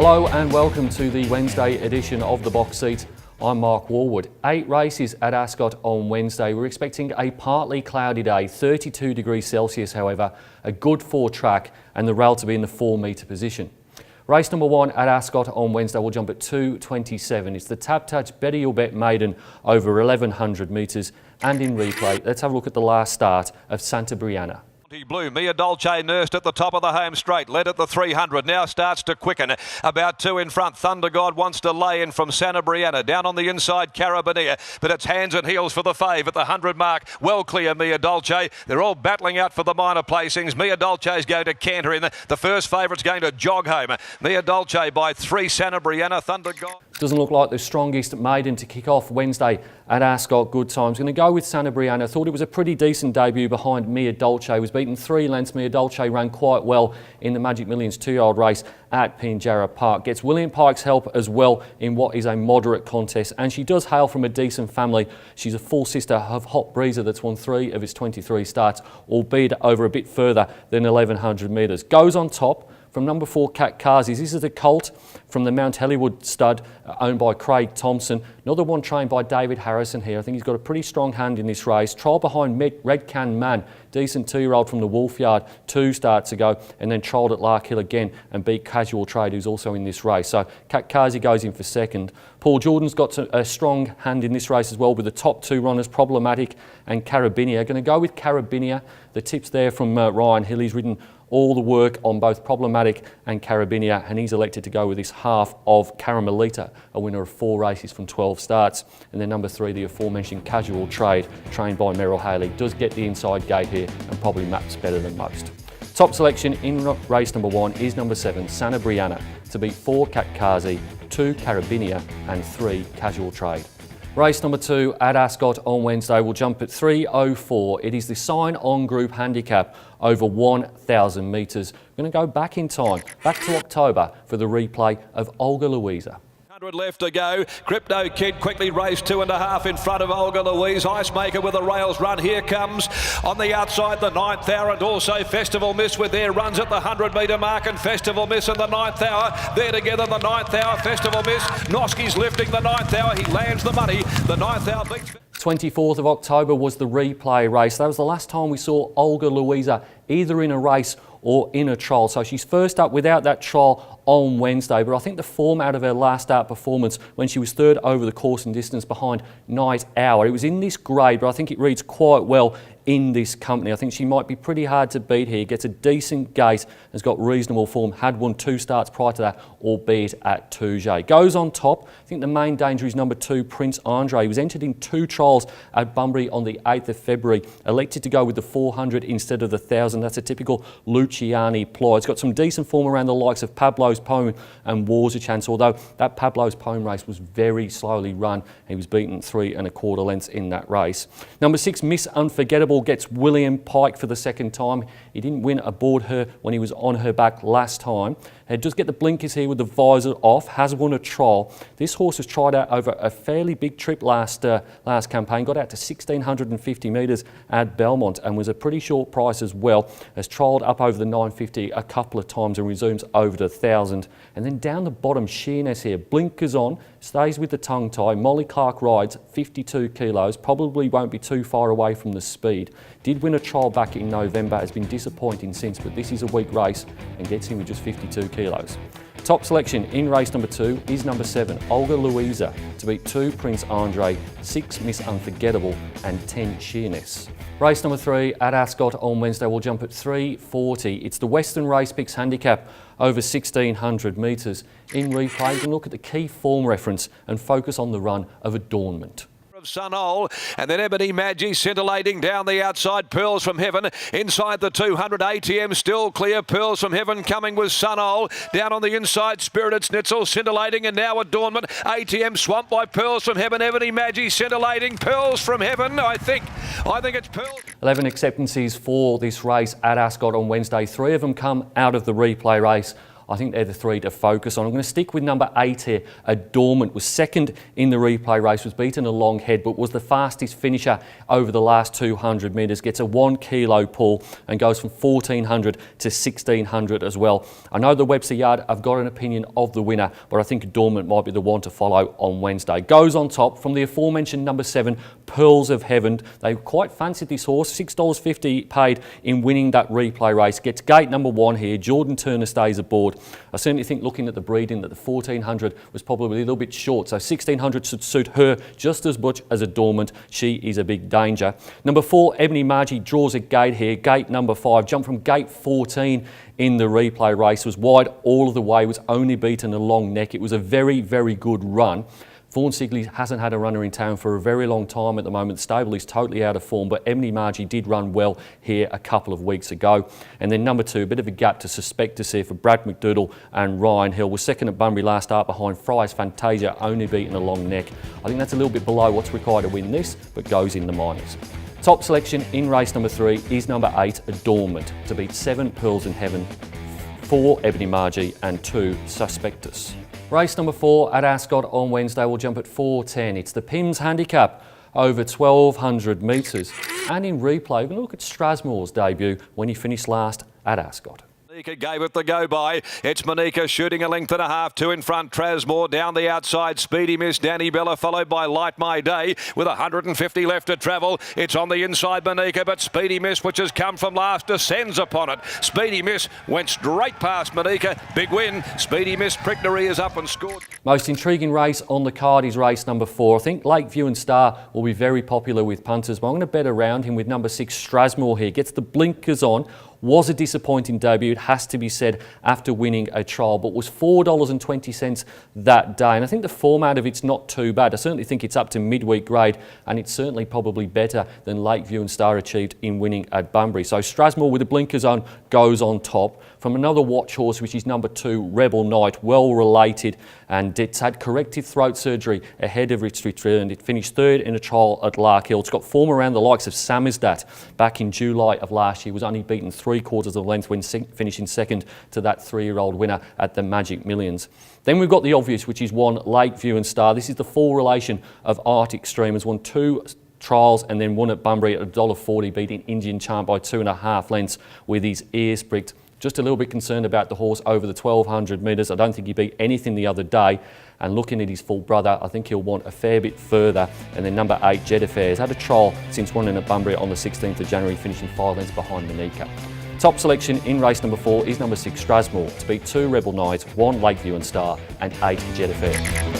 Hello and welcome to the Wednesday edition of The Box Seat. I'm Mark Warwood. 8 races at Ascot on Wednesday. We're expecting a partly cloudy day, 32 degrees Celsius however, a good 4 track and the rail to be in the 4 metre position. Race number 1 at Ascot on Wednesday will jump at 2:27. It's the TABtouch Better Your Bet Maiden over 1100 metres, and in replay, let's have a look at the last start of Santa Brianna. Blue, Mia Dolce nursed at the top of the home straight, led at the 300, now starts to quicken, about 2 in front. Thunder God wants to lay in from Santa Brianna, down on the inside Carabinea, but it's hands and heels for the fave at the 100 mark, well clear Mia Dolce. They're all battling out for the minor placings. Mia Dolce is going to canter in, the first favourite's going to jog home. Mia Dolce by 3, Santa Brianna, Thunder God. Doesn't look like the strongest maiden to kick off Wednesday at Ascot. Good times. Going to go with Santa Brianna. Thought it was a pretty decent debut behind Mia Dolce. Was beaten 3 lengths. Mia Dolce ran quite well in the Magic Millions 2-year-old race at Pinjarra Park. Gets William Pike's help as well in what is a moderate contest, and she does hail from a decent family. She's a full sister of Hot Breezer that's won 3 of its 23 starts, albeit over a bit further than 1100 metres. Goes on top from number 4, Cat Kazis. This is a colt from the Mount Hollywood stud owned by Craig Thompson. Another one trained by David Harrison here. I think he's got a pretty strong hand in this race. Trial behind Red Can Man, decent 2-year-old from the Wolf Yard 2 starts ago, and then trialled at Lark Hill again and beat Casual Trade, who's also in this race. So Cat Kazi goes in for second. Paul Jordan's got a strong hand in this race as well, with the top 2 runners, Problematic and Carabinea. Going to go with Carabinea. The tips there from Ryan Hill. He's ridden all the work on both Problematic and Carabinea, and he's elected to go with his half of Caramelita, a winner of 4 races from 12 starts. And then number 3, the aforementioned Casual Trade, trained by Merrill Haley, does get the inside gate here and probably maps better than most. Top selection in race number 1 is number 7, Santa Brianna, to beat 4, Cat Kazi, 2, Carabinea and 3, Casual Trade. Race number 2 at Ascot on Wednesday will jump at 3:04. It is the Sign On Group handicap over 1,000 metres. We're going to go back in time, back to October for the replay of Olga Louisa. 100 left to go. Crypto Kid quickly raced 2.5 in front of Olga Louise. Icemaker with a rails run. Here comes on the outside the 9th hour, and also Festival Miss with their runs at the 100 metre mark, and Festival Miss in the 9th hour. They're together, the 9th hour, Festival Miss. Noski's lifting the 9th hour. He lands the money. The 9th hour beats... 24th of October was the replay race. That was the last time we saw Olga Louisa either in a race or in a trial. So she's first up without that trial on Wednesday, but I think the form out of her last start performance when she was 3rd over the course and distance behind Night Hour, it was in this grade, but I think it reads quite well in this company. I think she might be pretty hard to beat here. Gets a decent gate, has got reasonable form, had won 2 starts prior to that, albeit at Touget. Goes on top. I think the main danger is number 2, Prince Andre. He was entered in 2 trials at Bunbury on the 8th of February, elected to go with the 400 instead of the 1,000. That's a typical Luciani ploy. It's got some decent form around the likes of Pablo's Poem and War's a Chance, although that Pablo's Poem race was very slowly run. He was beaten 3 1/4 lengths in that race. Number 6, Miss Unforgettable, gets William Pike for the 2nd time. He didn't win aboard her when he was on her back last time. It does get the blinkers here with the visor off, has won a trial. This horse has tried out over a fairly big trip last campaign, got out to 1,650 metres at Belmont and was a pretty short price as well. Has trialled up over the 950 a couple of times and resumes over to 1,000. And then down the bottom, Sheerness here, blinkers on, stays with the tongue tie. Molly Clark rides 52 kilos, probably won't be too far away from the speed. Did win a trial back in November, has been disappointing since, but this is a weak race and gets him with just 52 kilos. Top selection in race number 2 is number 7, Olga Louisa, to beat 2, Prince Andre, 6, Miss Unforgettable and 10, Sheerness. Race number 3 at Ascot on Wednesday will jump at 3:40. It's the Western Race Picks handicap over 1,600 metres. In replay, you can look at the key form reference and focus on the run of Adornment. Of Sunol, and then Ebony Magi scintillating down the outside. Pearls from Heaven inside the 200. ATM still clear. Pearls from Heaven coming with Sunol down on the inside. Spirited Schnitzel scintillating, and now Adornment. ATM swamped by Pearls from Heaven. Ebony Magi scintillating. Pearls from Heaven. I think it's Pearls. 11 acceptances for this race at Ascot on Wednesday. 3 of them come out of the replay race I think they're the three to focus on. I'm going to stick with number 8 here. Adornment was second in the replay race, was beaten a long head, but was the fastest finisher over the last 200 metres. Gets a 1 kilo pull and goes from 1400 to 1600 as well. I know the Webster Yard have got an opinion of the winner, but I think Adornment might be the one to follow on Wednesday. Goes on top from the aforementioned number 7, Pearls of Heaven. They quite fancied this horse, $6.50 paid in winning that replay race. Gets gate number 1 here. Jordan Turner stays aboard. I certainly think, looking at the breeding, that the 1400 was probably a little bit short, so 1600 should suit her just as much as Adornment. She is a big danger. Number 4, Ebony Margie, draws a gate here. Gate number 5, jumped from gate 14 in the replay race, was wide all of the way, was only beaten a long neck. It was a very, very good run. Vaughan Sigley hasn't had a runner in town for a very long time at the moment. The stable is totally out of form, but Ebony Margie did run well here a couple of weeks ago. And then number 2, a bit of a gap to Suspectus here for Brad McDoodle and Ryan Hill. Was second at Bunbury last start behind Fry's Fantasia, only beaten a long neck. I think that's a little bit below what's required to win this, but goes in the minors. Top selection in race number 3 is number 8, Adornment, to beat 7, Pearls in Heaven, 4, Ebony Margie and 2, Suspectus. Race number 4 at Ascot on Wednesday will jump at 4:10. It's the Pimm's Handicap over 1200 metres. And in replay, we're going to look at Strasmore's debut when he finished last at Ascot. Monica gave it the go-by. It's Monica shooting a length and a half, 2 in front. Trasmore down the outside. Speedy Miss Danny Bella, followed by Light My Day with 150 left to travel. It's on the inside, Monica, but Speedy Miss, which has come from last, descends upon it. Speedy Miss went straight past Monica. Big win. Speedy Miss pricked her ears up and scored. Most intriguing race on the card is race number 4. I think Lakeview and Star will be very popular with punters, but I'm going to bet around him with number 6, Strasmore here. Gets the blinkers on. Was a disappointing debut, it has to be said, after winning a trial, but was $4.20 that day. And I think the format of it's not too bad. I certainly think it's up to midweek grade, and it's certainly probably better than Lakeview and Star achieved in winning at Bunbury. So Strasmore with the blinkers on goes on top. From another watch horse, which is number 2, Rebel Knight, well related, and it's had corrective throat surgery ahead of its return. It finished 3rd in a trial at Larkhill. It's got form around the likes of Samizdat back in July of last year. Was only beaten 3/4 of a length when finishing second to that 3-year-old winner at the Magic Millions. Then we've got the obvious, which is 1, Lakeview and Star. This is the full relation of Art Extreme. Has won 2 trials and then won at Bunbury at $1.40, beating Indian Charm by 2.5 lengths with his ears pricked. Just a little bit concerned about the horse over the 1200 metres. I don't think he beat anything the other day. And looking at his full brother, I think he'll want a fair bit further. And then number 8, Jet Affairs, had a trial since winning at Bunbury on the 16th of January, finishing 5 lengths behind Monica. Top selection in race number 4 is number 6, Strasmore, to beat 2, Rebel Knight, 1, Lakeview and Star, and 8, Jet Affairs.